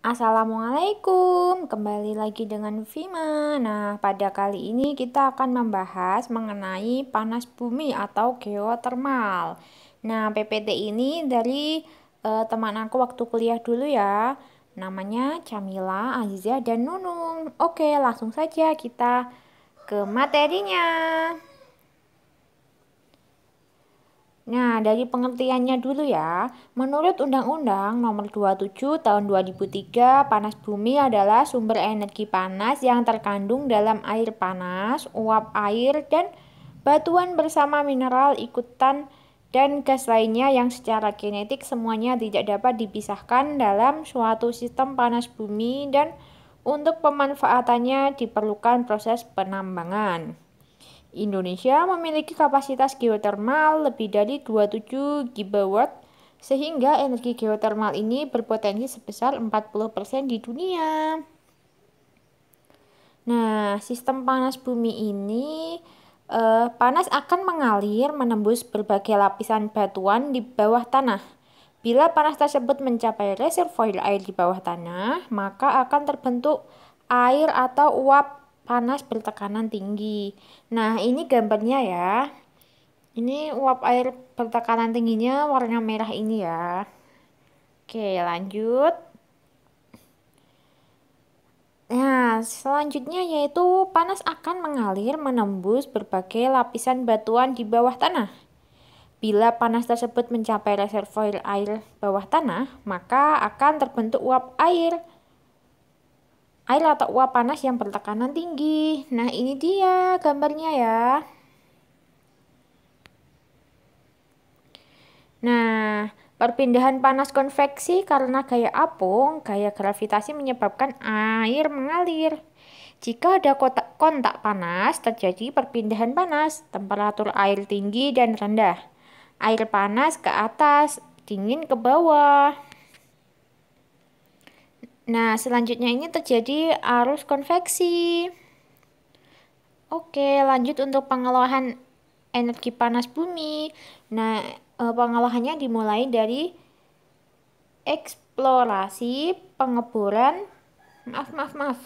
Assalamualaikum, kembali lagi dengan Vima. Nah, pada kali ini kita akan membahas mengenai panas bumi atau geotermal. Nah, PPT ini dari teman aku waktu kuliah dulu ya. Namanya Camila, Aziza, dan Nunung. Oke, langsung saja kita ke materinya. Nah, dari pengertiannya dulu ya. Menurut Undang-Undang Nomor 27 Tahun 2003, panas bumi adalah sumber energi panas yang terkandung dalam air panas, uap air, dan batuan bersama mineral ikutan dan gas lainnya yang secara kinetik semuanya tidak dapat dipisahkan dalam suatu sistem panas bumi dan untuk pemanfaatannya diperlukan proses penambangan. Indonesia memiliki kapasitas geotermal lebih dari 27 gigawatt sehingga energi geotermal ini berpotensi sebesar 40% di dunia. Nah, sistem panas bumi ini panas akan mengalir menembus berbagai lapisan batuan di bawah tanah. Bila panas tersebut mencapai reservoir air di bawah tanah, maka akan terbentuk air atau uap panas bertekanan tinggi. Nah, ini gambarnya ya. Ini uap air bertekanan tingginya warna merah ini ya. Oke, lanjut. Nah, selanjutnya yaitu panas akan mengalir menembus berbagai lapisan batuan di bawah tanah. Bila panas tersebut mencapai reservoir air bawah tanah, maka akan terbentuk uap air atau uap panas yang bertekanan tinggi. Nah, ini dia gambarnya ya. Nah, perpindahan panas konveksi karena gaya apung, gaya gravitasi menyebabkan air mengalir. Jika ada kontak panas, terjadi perpindahan panas, temperatur air tinggi dan rendah. Air panas ke atas, dingin ke bawah. Nah, selanjutnya ini terjadi arus konveksi. Oke, lanjut untuk pengolahan energi panas bumi. Nah, pengolahannya dimulai dari eksplorasi, pengeboran, maaf.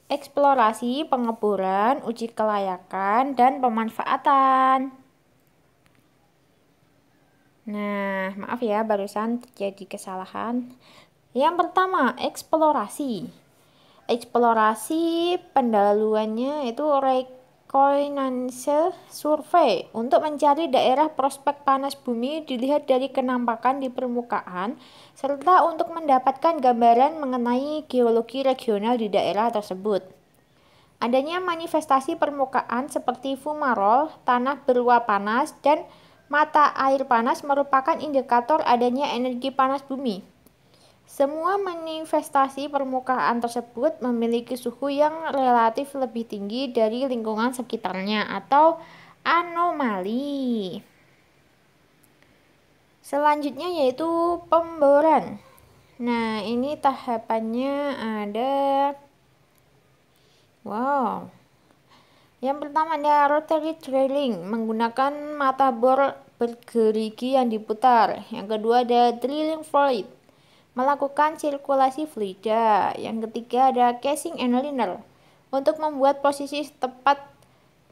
Eksplorasi, pengeboran, uji kelayakan, dan pemanfaatan. Nah, maaf ya, barusan terjadi kesalahan. Yang pertama, eksplorasi. Eksplorasi pendahuluannya itu reconnaissance survey. Untuk mencari daerah prospek panas bumi dilihat dari kenampakan di permukaan serta untuk mendapatkan gambaran mengenai geologi regional di daerah tersebut. Adanya manifestasi permukaan seperti fumarole, tanah beruap panas, dan mata air panas merupakan indikator adanya energi panas bumi. Semua manifestasi permukaan tersebut memiliki suhu yang relatif lebih tinggi dari lingkungan sekitarnya atau anomali. Selanjutnya yaitu pemboran. Nah, ini tahapannya ada Yang pertama ada rotary drilling menggunakan mata bor bergerigi yang diputar. Yang kedua ada drilling fluid melakukan sirkulasi fluida. Yang ketiga ada casing and liner untuk membuat posisi tepat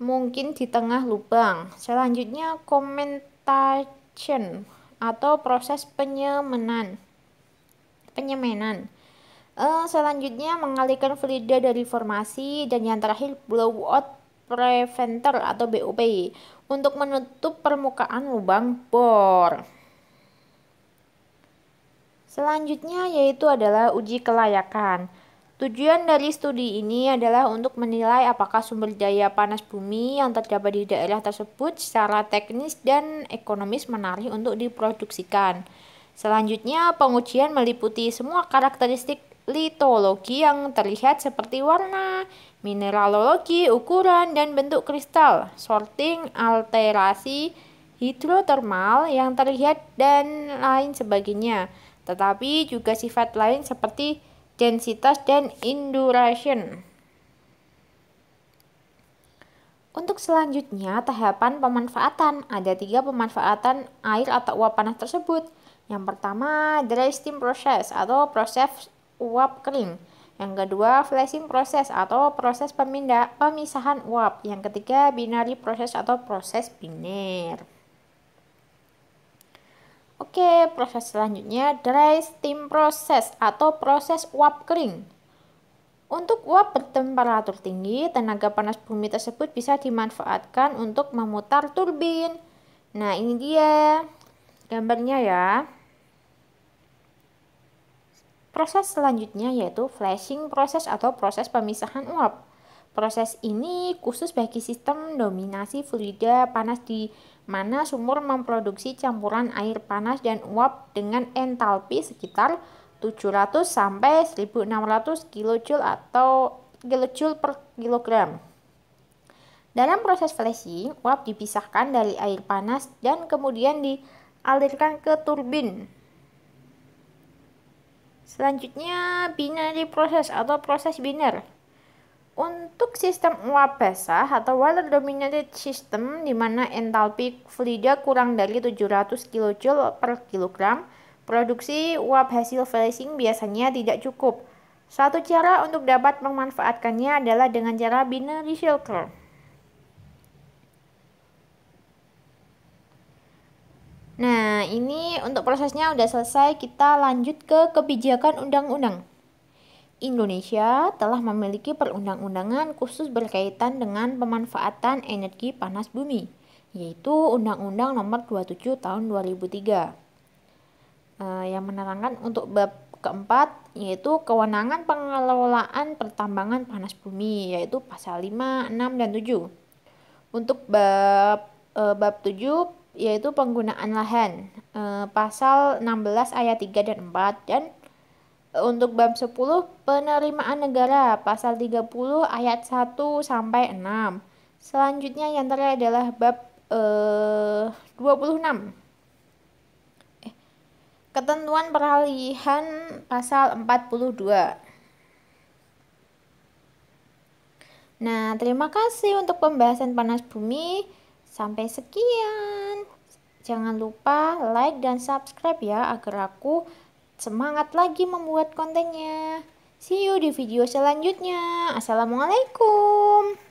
mungkin di tengah lubang. Selanjutnya cementation atau proses penyemanan. Selanjutnya mengalihkan fluida dari formasi, dan yang terakhir blowout preventer atau BOP untuk menutup permukaan lubang bor. Selanjutnya yaitu adalah uji kelayakan. Tujuan dari studi ini adalah untuk menilai apakah sumber daya panas bumi yang terdapat di daerah tersebut secara teknis dan ekonomis menarik untuk diproduksikan. Selanjutnya, pengujian meliputi semua karakteristik litologi yang terlihat seperti warna, mineralogi, ukuran, dan bentuk kristal, sorting, alterasi, hidrotermal yang terlihat, dan lain sebagainya. Tetapi juga sifat lain seperti densitas dan induration. Untuk selanjutnya, tahapan pemanfaatan. Ada 3 pemanfaatan air atau uap panas tersebut. Yang pertama, dry steam process atau proses uap kering. Yang kedua, flashing process atau proses pemisahan uap. Yang ketiga, binary process atau proses biner. Oke, proses selanjutnya dry steam process atau proses uap kering. Untuk uap bertemperatur tinggi, tenaga panas bumi tersebut bisa dimanfaatkan untuk memutar turbin. Nah, ini dia gambarnya ya. Proses selanjutnya yaitu flashing proses atau proses pemisahan uap. Proses ini khusus bagi sistem dominasi fluida panas di mana sumur memproduksi campuran air panas dan uap dengan entalpi sekitar 700 sampai 1600 kJ atau kilojoule per kilogram. Dalam proses flashing, uap dipisahkan dari air panas dan kemudian dialirkan ke turbin. Selanjutnya, binary process atau proses biner. Untuk sistem uap basah atau water dominated system di mana entalpi fluida kurang dari 700 kJ per kilogram, produksi uap hasil flashing biasanya tidak cukup. Satu cara untuk dapat memanfaatkannya adalah dengan cara binary cycle. Nah, ini untuk prosesnya udah selesai. Kita lanjut ke kebijakan undang-undang. Indonesia telah memiliki perundang-undangan khusus berkaitan dengan pemanfaatan energi panas bumi, yaitu Undang-Undang Nomor 27 Tahun 2003. Yang menerangkan untuk bab keempat yaitu kewenangan pengelolaan pertambangan panas bumi, yaitu pasal 5, 6, dan 7. Untuk bab 7 yaitu penggunaan lahan, pasal 16 ayat 3 dan 4, dan untuk bab 10 penerimaan negara, pasal 30 ayat 1 sampai 6. Selanjutnya yang terakhir adalah bab 26. Ketentuan peralihan, pasal 42. Nah, terima kasih untuk pembahasan panas bumi. Sampai sekian. Jangan lupa like dan subscribe ya agar aku semangat lagi membuat kontennya. See you di video selanjutnya. Assalamualaikum.